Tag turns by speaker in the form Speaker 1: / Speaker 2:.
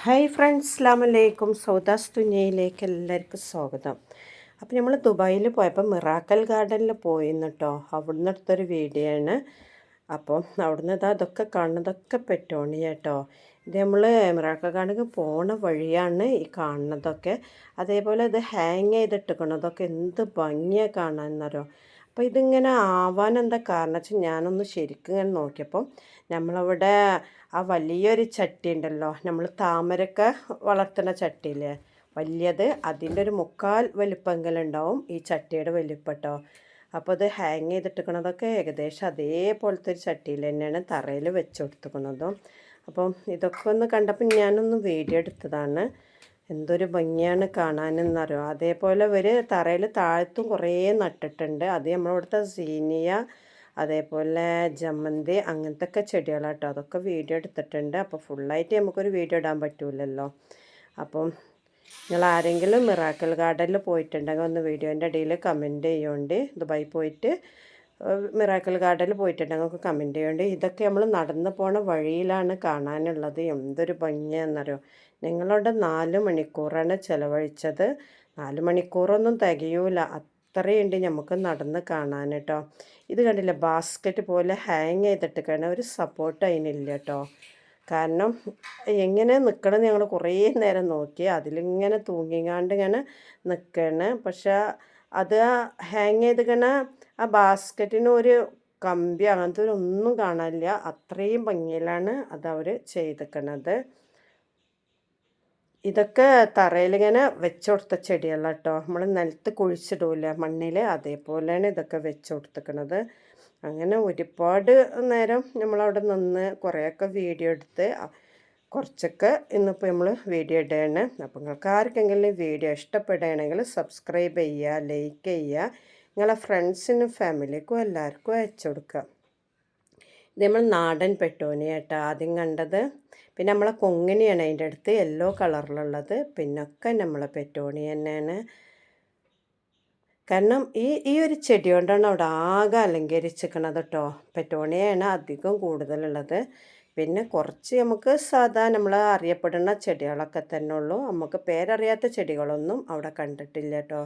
Speaker 1: Hi friends, അസ്സലാമലൈക്കും. സൗദാസ് തുനിയയിലേക്ക് എല്ലാവർക്കും സ്വാഗതം. അപ്പോൾ നമ്മൾ ദുബായിൽ പോയപ്പോൾ മിറാക്കൽ ഗാർഡനിൽ പോയിന്ന് കേട്ടോ. അവിടുന്ന് എടുത്തൊരു വീഡിയോ ആണ്. അപ്പോൾ അവിടുന്ന് അതൊക്കെ കാണുന്നതൊക്കെ പെറ്റോണി കേട്ടോ. ഇത് നമ്മൾ മിറാക്കൽ ഗാർഡനിൽ പോണ വഴിയാണ് ഈ കാണുന്നതൊക്കെ. അതേപോലെ ഇത് ഹാങ് ചെയ്തിട്ടിരിക്കണതൊക്കെ എന്ത് ഭംഗിയാണ് കാണാമെന്നറിയോ. അപ്പോൾ ഇതിങ്ങനെ ആവാൻ എന്താ കാരണം വെച്ചാൽ ഞാനൊന്ന് ശരിക്കും ഇങ്ങനെ നോക്കിയപ്പോൾ നമ്മളവിടെ ആ വലിയൊരു ചട്ടി ഉണ്ടല്ലോ, നമ്മൾ താമരയൊക്കെ വളർത്തുന്ന ചട്ടിയില്ലേ വലിയത്, അതിൻ്റെ ഒരു മുക്കാൽ വലിപ്പമെങ്കിലുണ്ടാവും ഈ ചട്ടിയുടെ വലിപ്പം കേട്ടോ. അപ്പോൾ അത് ഹാങ് ചെയ്തിട്ടിരിക്കണതൊക്കെ ഏകദേശം അതേപോലത്തെ ഒരു ചട്ടിയിൽ തന്നെയാണ് തറയിൽ വെച്ച് കൊടുത്തിരിക്കുന്നതും. അപ്പം ഇതൊക്കെ ഒന്ന് കണ്ടപ്പോൾ ഞാനൊന്ന് വീഡിയോ എടുത്തതാണ്. എന്തൊരു ഭംഗിയാണ് കാണാനെന്നറിയോ. അതേപോലെ ഒരു തറയിൽ താഴത്തും കുറേ നട്ടിട്ടുണ്ട്. അത് നമ്മളിവിടുത്തെ സീനിയ, അതേപോലെ ജമന്തി, അങ്ങനത്തെ ഒക്കെ ചെടികളാട്ടോ. അതൊക്കെ വീഡിയോ എടുത്തിട്ടുണ്ട്. അപ്പോൾ ഫുള്ളായിട്ട് നമുക്കൊരു വീഡിയോ ഇടാൻ പറ്റൂലല്ലോ. അപ്പം നിങ്ങൾ ആരെങ്കിലും മിറാക്കൽ ഗാർഡനിൽ പോയിട്ടുണ്ടെങ്കിൽ ഒന്ന് വീഡിയോൻ്റെ ഇടയിൽ കമൻറ്റ് ചെയ്യുന്നുണ്ട്. ദുബായി പോയിട്ട് മിറാക്കൽ ഗാർഡനിൽ പോയിട്ടുണ്ടെങ്കിൽ നമുക്ക് കമൻറ്റ് ചെയ്യുന്നുണ്ട്. ഇതൊക്കെ നമ്മൾ നടന്നു പോണ വഴിയിലാണ് കാണാനുള്ളത്. എന്തൊരു ഭംഗിയാണെന്നറിയോ. നിങ്ങളവിടെ 4 മണിക്കൂറാണ് ചിലവഴിച്ചത്. 4 മണിക്കൂറൊന്നും തികയൂല, അത്രയുണ്ട് നമുക്ക് നടന്ന് കാണാൻ കേട്ടോ. ഇത് കണ്ടില്ല, ബാസ്ക്കറ്റ് പോലെ ഹാങ് ചെയ്തിട്ടൊക്കെയാണ്, ഒരു സപ്പോർട്ട് അതിനില്ല കേട്ടോ. കാരണം എങ്ങനെ നിൽക്കണം ഞങ്ങൾ കുറേ നേരം നോക്കി, അതിലിങ്ങനെ തൂങ്ങിങ്ങാണ്ട് ഇങ്ങനെ നിൽക്കുകയാണ്. പക്ഷെ അത് ഹാങ് ചെയ്തിക്കണ ആ ബാസ്ക്കറ്റിന് ഒരു കമ്പി അങ്ങനത്തെ ഒന്നും കാണാനില്ല. അത്രയും ഭംഗിയിലാണ് അതവർ ചെയ്തിക്കണത്. ഇതൊക്കെ തറയിലിങ്ങനെ വെച്ച് കൊടുത്ത ചെടികളാണ് കേട്ടോ. നമ്മൾ നിലത്ത് കുഴിച്ചിടൂല മണ്ണിൽ, അതേപോലെയാണ് ഇതൊക്കെ വെച്ച് കൊടുത്തിക്കണത്. അങ്ങനെ ഒരുപാട് നേരം നമ്മളവിടെ നിന്ന് കുറേയൊക്കെ വീഡിയോ എടുത്ത് കുറച്ചൊക്കെ ഇന്നിപ്പോൾ നമ്മൾ വീഡിയോ ഇടുകയാണ്. അപ്പോൾ നിങ്ങൾക്ക് ആർക്കെങ്കിലും വീഡിയോ ഇഷ്ടപ്പെടുകയാണെങ്കിൽ സബ്സ്ക്രൈബ് ചെയ്യുക, ലൈക്ക് ചെയ്യുക, നിങ്ങളെ ഫ്രണ്ട്സിനും ഫാമിലിക്കും എല്ലാവർക്കും അയച്ചു കൊടുക്കുക. ഇത് നമ്മൾ നാടൻ പെട്ടോനി കേട്ടോ ആദ്യം കണ്ടത്. പിന്നെ നമ്മളെ കൊങ്ങിനിയാണ് അതിൻ്റെ അടുത്ത് യെല്ലോ കളറിലുള്ളത്. പിന്നൊക്കെ നമ്മളെ പെറ്റോണി തന്നെയാണ്. കാരണം ഈ ഒരു ചെടി കൊണ്ടാണ് അവിടെ ആകെ അലങ്കരിച്ചിരിക്കണത് കേട്ടോ. പെറ്റോണിയാണ് അധികം കൂടുതലുള്ളത്. പിന്നെ കുറച്ച് നമുക്ക് സാധാ നമ്മൾ അറിയപ്പെടുന്ന ചെടികളൊക്കെ തന്നെ ഉള്ളൂ. നമുക്ക് പേരറിയാത്ത ചെടികളൊന്നും അവിടെ കണ്ടിട്ടില്ല കേട്ടോ.